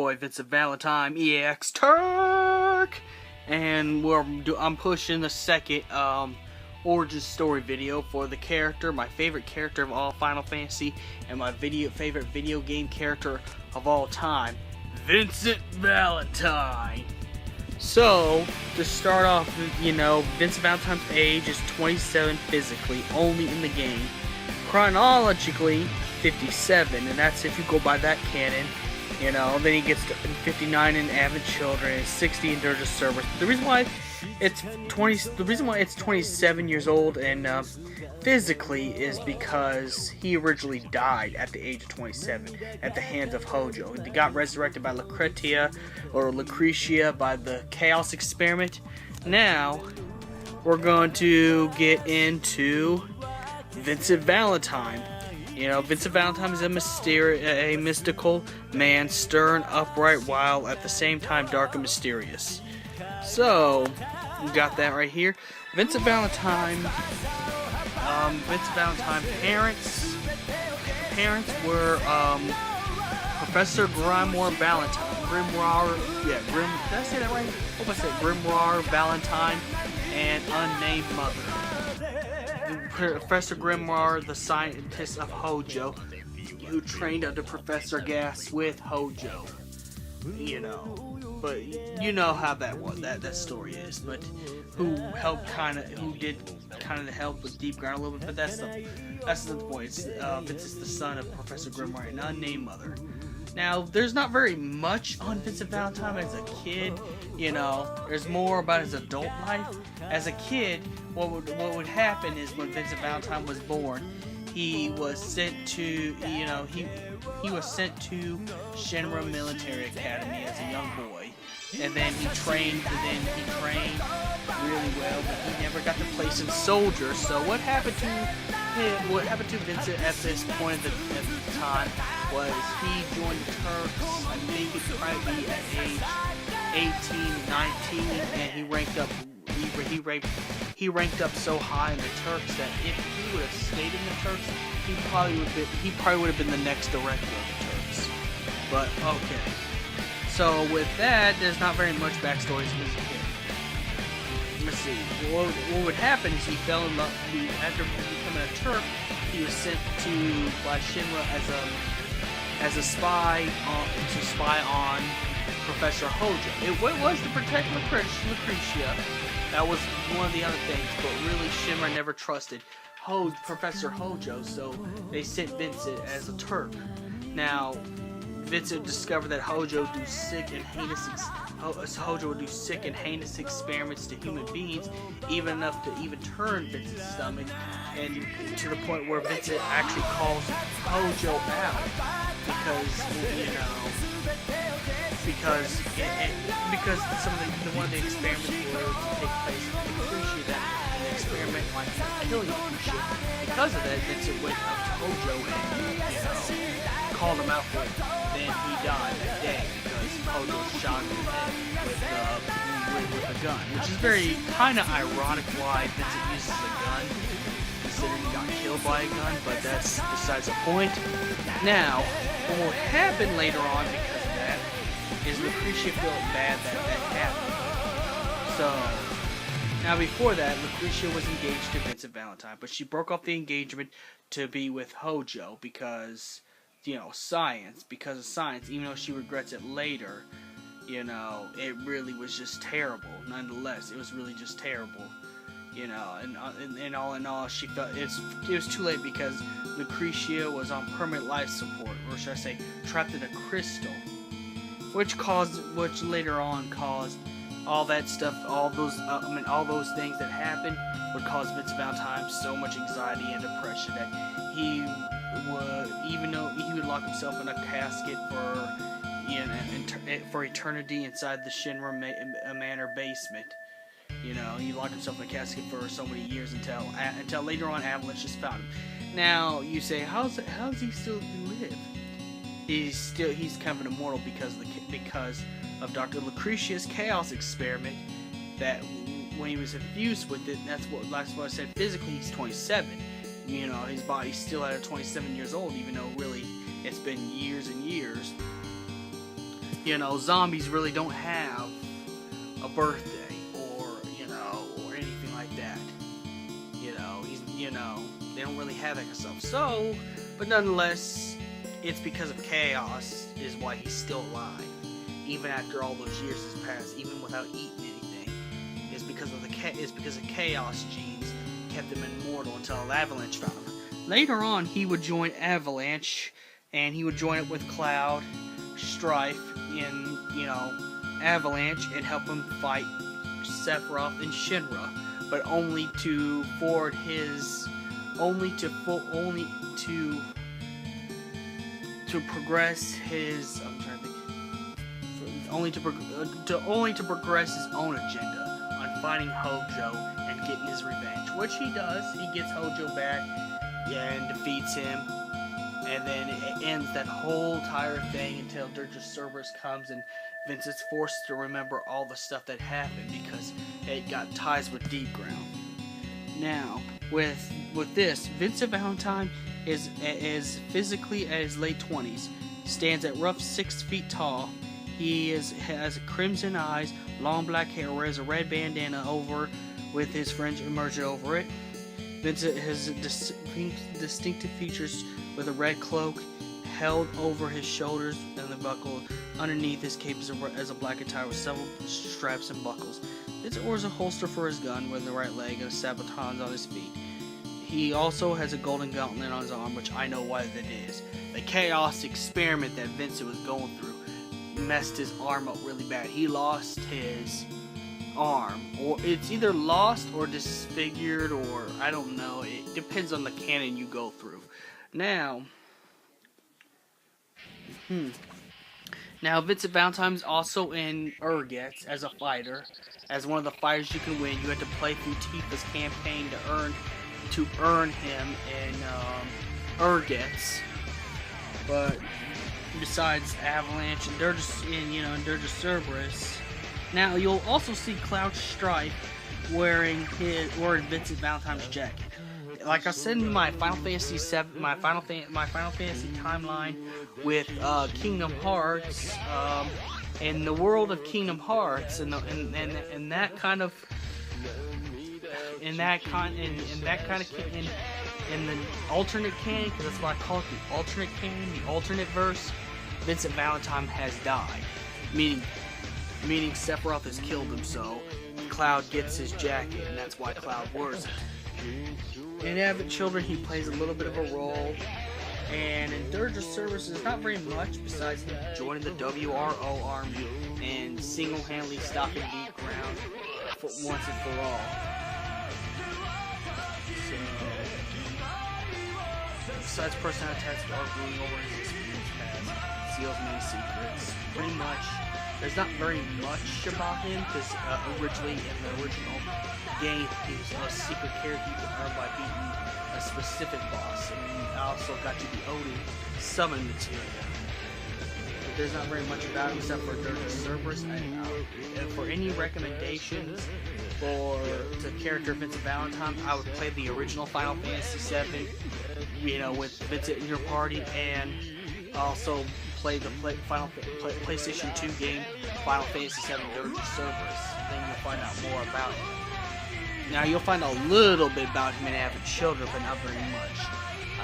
boy Vincent Valentine, EX Turk, and I'm pushing the second origin story video for the character, my favorite character of all Final Fantasy, and my favorite video game character of all time, Vincent Valentine. So, to start off, Vincent Valentine's age is 27 physically, only in the game. Chronologically, 57, and that's if you go by that canon. Then he gets to 59 in Avid Children and 60 in Dirge of Cerberus. The reason why it's 27 years old and physically is because he originally died at the age of 27 at the hands of Hojo. He got resurrected by Lucretia by the Chaos Experiment. Now we're going to get into Vincent Valentine. Vincent Valentine is a mystical man, stern, upright, while at the same time dark and mysterious. So, we got that right here. Vincent Valentine parents were Professor Grimoire Valentine. Did I say that right? I hope I said Grimoire Valentine and unnamed mother. Professor Grimoire, the scientist of Hojo, who trained under Professor Gas with Hojo. But you know how that story is. But who did help with Deep Ground a little bit. But that's the point. Vincent's the son of Professor Grimoire, an unnamed mother. Now, there's not very much on Vincent Valentine as a kid. There's more about his adult life. As a kid, what would happen is when Vincent Valentine was born, he was sent to Shinra Military Academy as a young boy, and then he trained really well, but he never got to play some soldier. So what happened to Vincent at this point at the time was he joined the Turks. I think it would probably be at age 18, 19, and he ranked up so high in the Turks that if he would have stayed in the Turks, he probably would have been the next director of the Turks. But okay. So with that, there's not very much backstory to his kid. Let's see. What would happen is he fell in love. After becoming a Turk, he was sent by Shinra as a spy to spy on Professor Hojo. It was to protect Lucretia. That was one of the other things, but really Shinra never trusted Professor Hojo, so they sent Vincent as a Turk. Now, Vincent discovered that Hojo would do sick and heinous experiments to human beings, even enough to turn Vincent's stomach, and to the point where Vincent actually calls Hojo out because some of one of the experiments were to take place. I appreciate that the experiment might kill you and shit. Because of that, Vincent went up to Hojo and called him out for it. Then he died that day because Hojo shot him in the head with a gun, which is very kind of ironic why Vincent uses a gun, considering he got killed by a gun. But that's besides the point. Now, what will happen later on because of that is Lucretia felt bad that happened. So, now before that, Lucretia was engaged to Vincent Valentine, but she broke off the engagement to be with Hojo because of science, even though she regrets it later, it really was just terrible. Nonetheless, it was really just terrible. And all in all, she felt it was too late because Lucretia was on permanent life support, or should I say, trapped in a crystal, which later on caused all that stuff, all those things that happened would cause Vincent Valentine so much anxiety and depression that he would, even though he would lock himself in a casket for eternity inside the Shinra Manor basement. He locked himself in a casket for so many years until later on Avalanche just found him. Now you say, how's he still live? He's kind of an immortal because of Dr. Lucretia's Chaos Experiment. That when he was infused with it, that's what I said. Physically, he's 27. His body's still at 27 years old, even though really it's been years and years. you know, zombies really don't have a birthday or, you know, or anything like that. You know, they don't really have that kind of stuff. So, but nonetheless, it's because of chaos is why he's still alive, even after all those years has passed, even without eating anything. It's because of chaos genes kept him immortal until Avalanche found him. Later on, he would join Avalanche, and he would join up with Cloud, Strife in, you know, Avalanche, and help him fight Sephiroth and Shinra, but only to forward his, to progress his. I'm trying to think. Only to progress his own agenda on finding Hojo and getting his revenge, which he does. He gets Hojo back and defeats him, and then it ends that whole entire thing until Dirge of Cerberus comes and Vincent's forced to remember all the stuff that happened because it got ties with Deep Ground. Now, with this, Vincent Valentine is physically at his late 20s, stands at rough 6 feet tall. He has crimson eyes, long black hair, wears a red bandana over with his fringe emerging over it. Vincent has distinctive features with a red cloak held over his shoulders and the buckle underneath his cape as a black attire with several straps and buckles. Vincent wears a holster for his gun with the right leg and sabatons on his feet. He also has a golden gauntlet on his arm, which I know what it is. The chaos experiment that Vincent was going through messed his arm up really bad. He lost his arm, or it's either lost or disfigured, or I don't know. It depends on the canon you go through. Now, Vincent Valentine's also in Urgets as a fighter. As one of the fighters you can win, you have to play through Tifa's campaign to earn him in Urgets. But besides Avalanche and Dirge of Cerberus, now you'll also see Cloud Strife wearing Vincent Valentine's jacket. Like I said in my Final Fantasy VII, my Final Fantasy timeline with Kingdom Hearts, in the world of Kingdom Hearts, in the alternate canon, because that's what I call it, the alternate canon, the alternate verse, Vincent Valentine has died, meaning Sephiroth has killed him, so Cloud gets his jacket, and that's why Cloud wears it. In Advent Children, he plays a little bit of a role, and in Dirge of Cerberus, there's not very much besides him joining the WRO army and single-handedly stopping Deep Ground for once and for all. Besides personal attacks arguing over his experience past, seals many secrets. Pretty much, there's not very much about him, because originally in the original game, he was a secret character you could earn by beating a specific boss, and also got you the Odin summon material. But there's not very much about him except for Dirge of Cerberus. And for any recommendations for the character Vincent Valentine, I would play the original Final Fantasy VII, with Vincent in your party, and also play the PlayStation 2 game Final Fantasy VII Dirge of Cerberus. Then you'll find out more about him. Now you'll find a little bit about him in Advent Children, but not very much.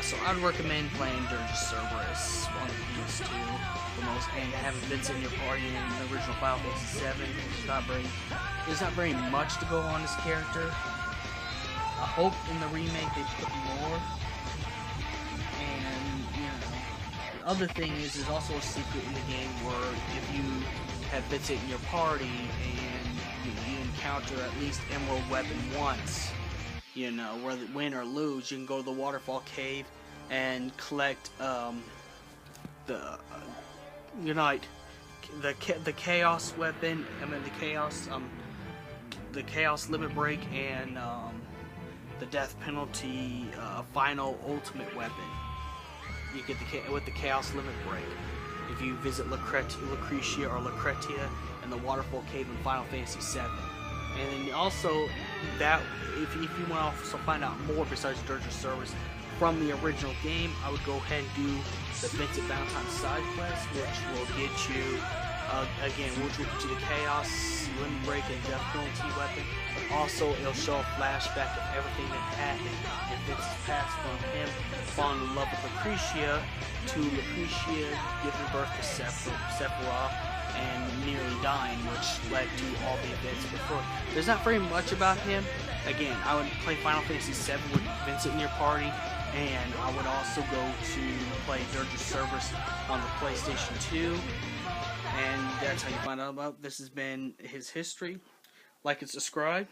So I'd recommend playing Dirge of Cerberus on the PS2 the most, and having Vincent in your party in the original Final Fantasy VII. There's not very much to go on this character. I hope in the remake they put more. And the other thing is, there's also a secret in the game where if you have Vincent in your party and you encounter at least Emerald Weapon once, whether win or lose, you can go to the Waterfall Cave and collect the Chaos Weapon, the Chaos Limit Break, and the Death Penalty Final Ultimate Weapon. You get with the Chaos Limit Break if you visit Lucretia or Lucretia in the Waterfall Cave in Final Fantasy VII. And then also, that if you want to also find out more besides Dirge of Cerberus from the original game, I would go ahead and do the Vincent Valentine side quest, which will get you Again, which will get you the Chaos, Limit Break, and Death Penalty weapon. But also, it'll show a flashback of everything that happened in Vince's past, from him falling in love with Lucretia, to Lucretia giving birth to Sephiroth, and nearly dying, which led to all the events before. There's not very much about him. Again, I would play Final Fantasy VII with Vincent in your party, and I would also go to play Dirge's Cerberus on the PlayStation 2. And that's how you find out about. This has been his history. Like and subscribe.